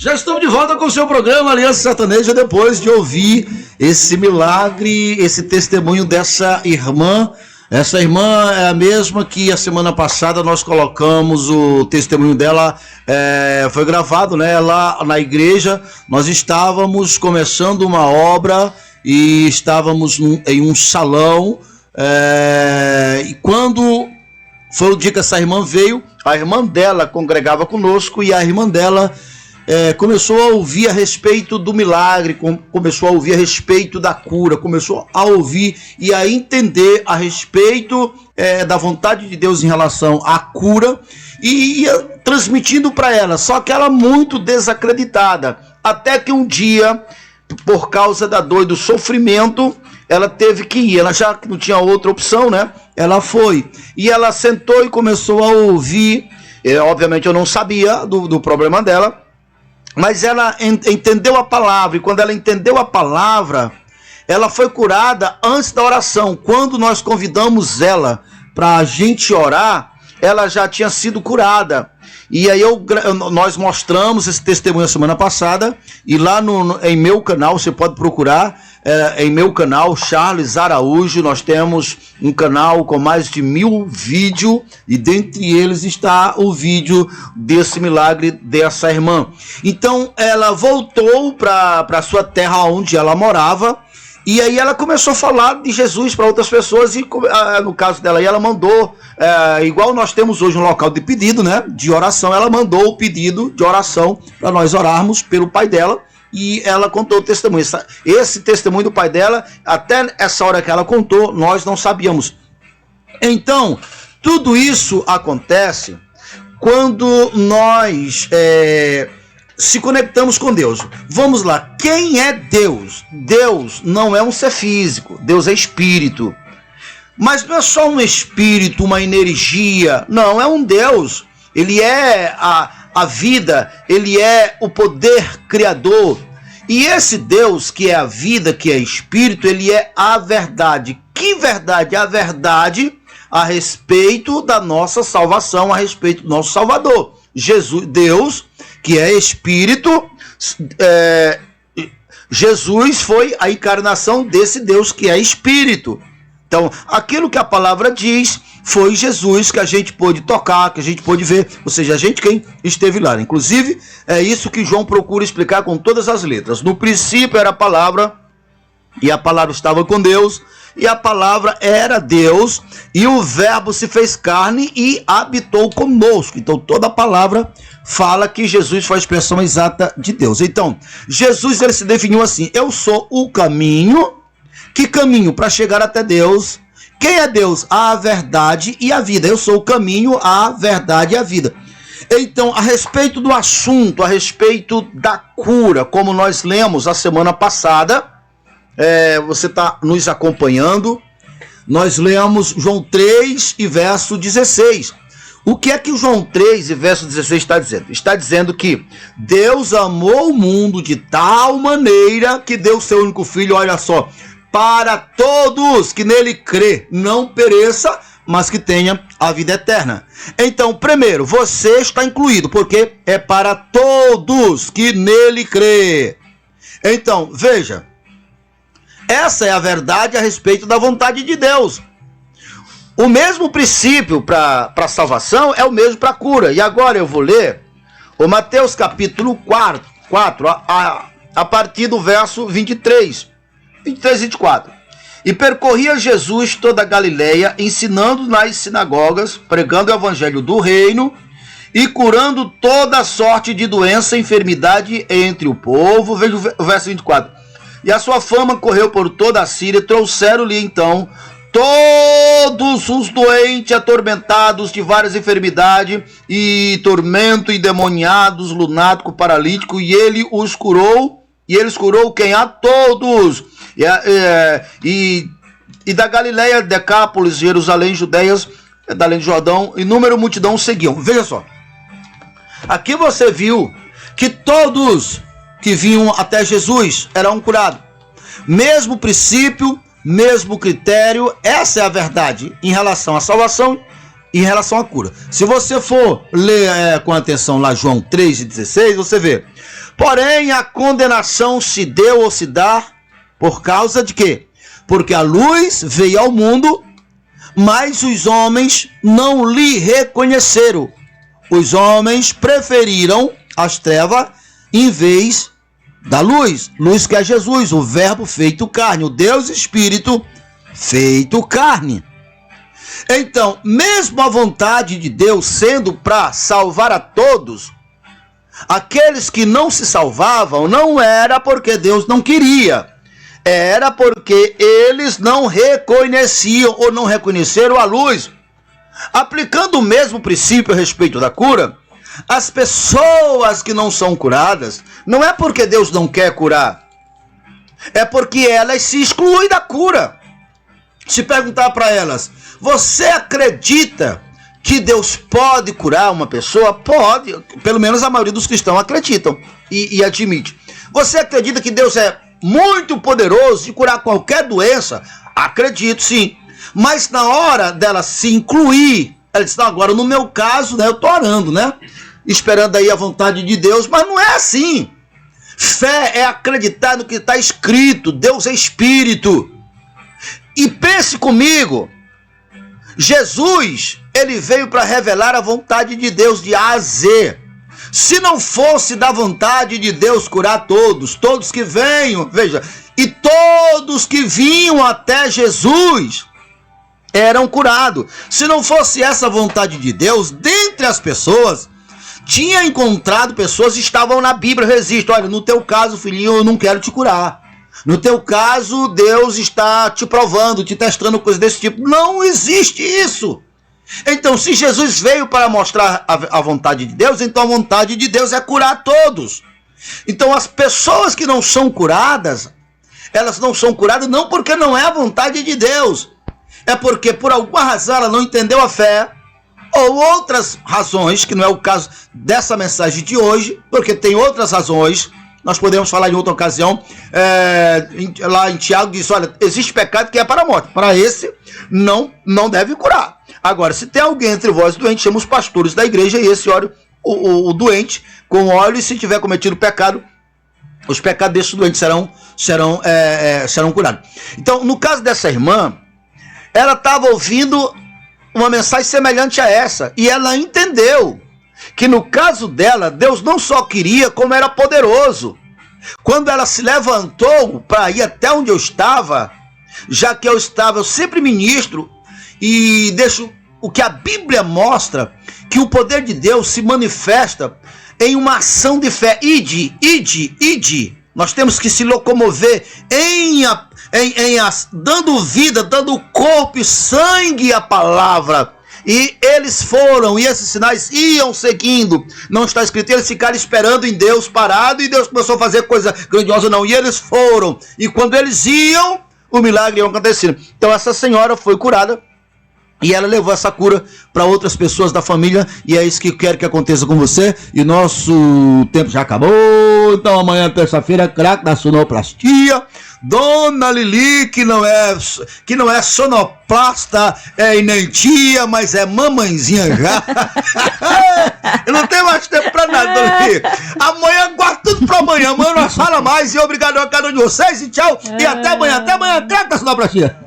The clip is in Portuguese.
Já estamos de volta com o seu programa Aliança Sertaneja, depois de ouvir esse milagre, esse testemunho dessa irmã. Essa irmã é a mesma que a semana passada nós colocamos o testemunho dela, foi gravado, né, lá na igreja. Nós estávamos começando uma obra e estávamos em um salão, e quando foi o dia que essa irmã veio, a irmã dela congregava conosco e a irmã dela começou a ouvir a respeito do milagre, começou a ouvir a respeito da cura, começou a ouvir e a entender a respeito da vontade de Deus em relação à cura, e ia transmitindo para ela, só que ela muito desacreditada, até que um dia, por causa da dor e do sofrimento, ela teve que ir. Ela já não tinha outra opção, né? Ela foi, e ela sentou e começou a ouvir. Obviamente eu não sabia do problema dela, mas ela entendeu a palavra, e quando ela entendeu a palavra, ela foi curada antes da oração. Quando nós convidamos ela para a gente orar, ela já tinha sido curada. E aí nós mostramos esse testemunho a semana passada, e lá em meu canal, você pode procurar, em meu canal, Charles Araújo, nós temos um canal com mais de 1000 vídeos, e dentre eles está o vídeo desse milagre dessa irmã. Então ela voltou para sua terra onde ela morava, e aí ela começou a falar de Jesus para outras pessoas, e no caso dela aí, ela mandou, igual nós temos hoje um local de pedido, né, de oração, ela mandou o pedido de oração para nós orarmos pelo pai dela, e ela contou o testemunho. Esse testemunho do pai dela, até essa hora que ela contou, nós não sabíamos. Então, tudo isso acontece quando nós se conectamos com Deus. Vamos lá, quem é Deus? Deus não é um ser físico, Deus é espírito. Mas não é só um espírito, uma energia, não, é um Deus. Ele é a vida, ele é o poder criador. E esse Deus que é a vida, que é espírito, ele é a verdade. Que verdade? A verdade a respeito da nossa salvação, a respeito do nosso Salvador. Jesus, Deus, que é espírito, Jesus foi a encarnação desse Deus que é espírito. Então, aquilo que a palavra diz foi Jesus que a gente pôde tocar, que a gente pôde ver, ou seja, a gente quem esteve lá. Inclusive, é isso que João procura explicar com todas as letras. No princípio era a palavra, e a palavra estava com Deus, e a palavra era Deus, e o verbo se fez carne e habitou conosco. Então, toda a palavra fala que Jesus foi a expressão exata de Deus. Então, Jesus ele se definiu assim: eu sou o caminho. Que caminho? Para chegar até Deus. Quem é Deus? A verdade e a vida. Eu sou o caminho, a verdade e a vida. Então, a respeito do assunto, a respeito da cura, como nós lemos a semana passada, você está nos acompanhando, nós lemos João 3 e verso 16. O que é que o João 3 e verso 16 está dizendo? Está dizendo que Deus amou o mundo de tal maneira que deu seu único filho, olha só, para todos que nele crê, não pereça, mas que tenha a vida eterna. Então, primeiro, você está incluído, porque é para todos que nele crê. Então, veja, essa é a verdade a respeito da vontade de Deus. O mesmo princípio para a salvação é o mesmo para a cura. E agora eu vou ler o Mateus capítulo 4 a partir do verso 23 e 24. E percorria Jesus toda a Galileia, ensinando nas sinagogas, pregando o evangelho do reino e curando toda sorte de doença e enfermidade entre o povo. Veja o verso 24. E a sua fama correu por toda a Síria, trouxeram-lhe então todos os doentes, atormentados de várias enfermidades e tormento, endemoniados, lunático, paralítico, e ele os curou. E eles curou quem? A todos. E da Galileia, Decápolis, Jerusalém, Judeias, da além do Jordão, inúmero multidão seguiam. Veja só. Aqui você viu que todos que vinham até Jesus eram curados. Mesmo princípio, mesmo critério, essa é a verdade em relação à salvação em relação à cura. Se você for ler com atenção lá João 3,16, você vê. Porém, a condenação se deu ou se dá por causa de quê? Porque a luz veio ao mundo, mas os homens não lhe reconheceram. Os homens preferiram as trevas em vez da luz. Luz que é Jesus, o verbo feito carne, o Deus Espírito feito carne. Então, mesmo a vontade de Deus sendo para salvar a todos, aqueles que não se salvavam não era porque Deus não queria, era porque eles não reconheciam ou não reconheceram a luz. Aplicando o mesmo princípio a respeito da cura, as pessoas que não são curadas, não é porque Deus não quer curar, é porque elas se excluem da cura. Se perguntar para elas, você acredita que Deus pode curar uma pessoa? Pode, pelo menos a maioria dos cristãos acreditam e admite. Você acredita que Deus é muito poderoso de curar qualquer doença? Acredito, sim. Mas na hora dela se incluir, ela diz, não, agora no meu caso, né, eu estou orando, né? Esperando aí a vontade de Deus, mas não é assim. Fé é acreditar no que está escrito, Deus é Espírito. E pense comigo, Jesus, ele veio para revelar a vontade de Deus de A a Z. Se não fosse da vontade de Deus curar todos que venham, veja, e todos que vinham até Jesus eram curados. Se não fosse essa vontade de Deus, dentre as pessoas, tinha encontrado pessoas que estavam na Bíblia, registro, olha, no teu caso, filhinho, eu não quero te curar. No teu caso, Deus está te provando, te testando, coisas desse tipo. Não existe isso. Então, se Jesus veio para mostrar a vontade de Deus, então a vontade de Deus é curar todos. Então, as pessoas que não são curadas, elas não são curadas não porque não é a vontade de Deus. É porque, por alguma razão, ela não entendeu a fé, ou outras razões, que não é o caso dessa mensagem de hoje, porque tem outras razões. Nós podemos falar em outra ocasião, lá em Tiago diz, olha, existe pecado que é para a morte. Para esse, não deve curar. Agora, se tem alguém entre vós doente, chama os pastores da igreja e esse óleo, o doente com óleo, e se tiver cometido pecado, os pecados desses doentes serão curados. Então, no caso dessa irmã, ela estava ouvindo uma mensagem semelhante a essa, e ela entendeu que no caso dela, Deus não só queria, como era poderoso. Quando ela se levantou para ir até onde eu estava, já que eu sempre ministro e deixo o que a Bíblia mostra, que o poder de Deus se manifesta em uma ação de fé. Ide. Nós temos que se locomover dando vida, dando corpo e sangue à palavra. E eles foram, e esses sinais iam seguindo. Não está escrito, eles ficaram esperando em Deus parado, e Deus começou a fazer coisa grandiosa, não. E eles foram, e quando eles iam, o milagre ia acontecendo. Então essa senhora foi curada, e ela levou essa cura para outras pessoas da família, e é isso que eu quero que aconteça com você. E nosso tempo já acabou, então amanhã, terça-feira, craque da sonoplastia, Dona Lili, que não é sonoplasta, e nem tia, mas é mamãezinha já. Eu não tenho mais tempo pra nada, Dona Lili. Amanhã, guarda tudo pra amanhã. Amanhã nós fala mais, e obrigado a cada um de vocês, e tchau, e até amanhã, craque da sonoplastia.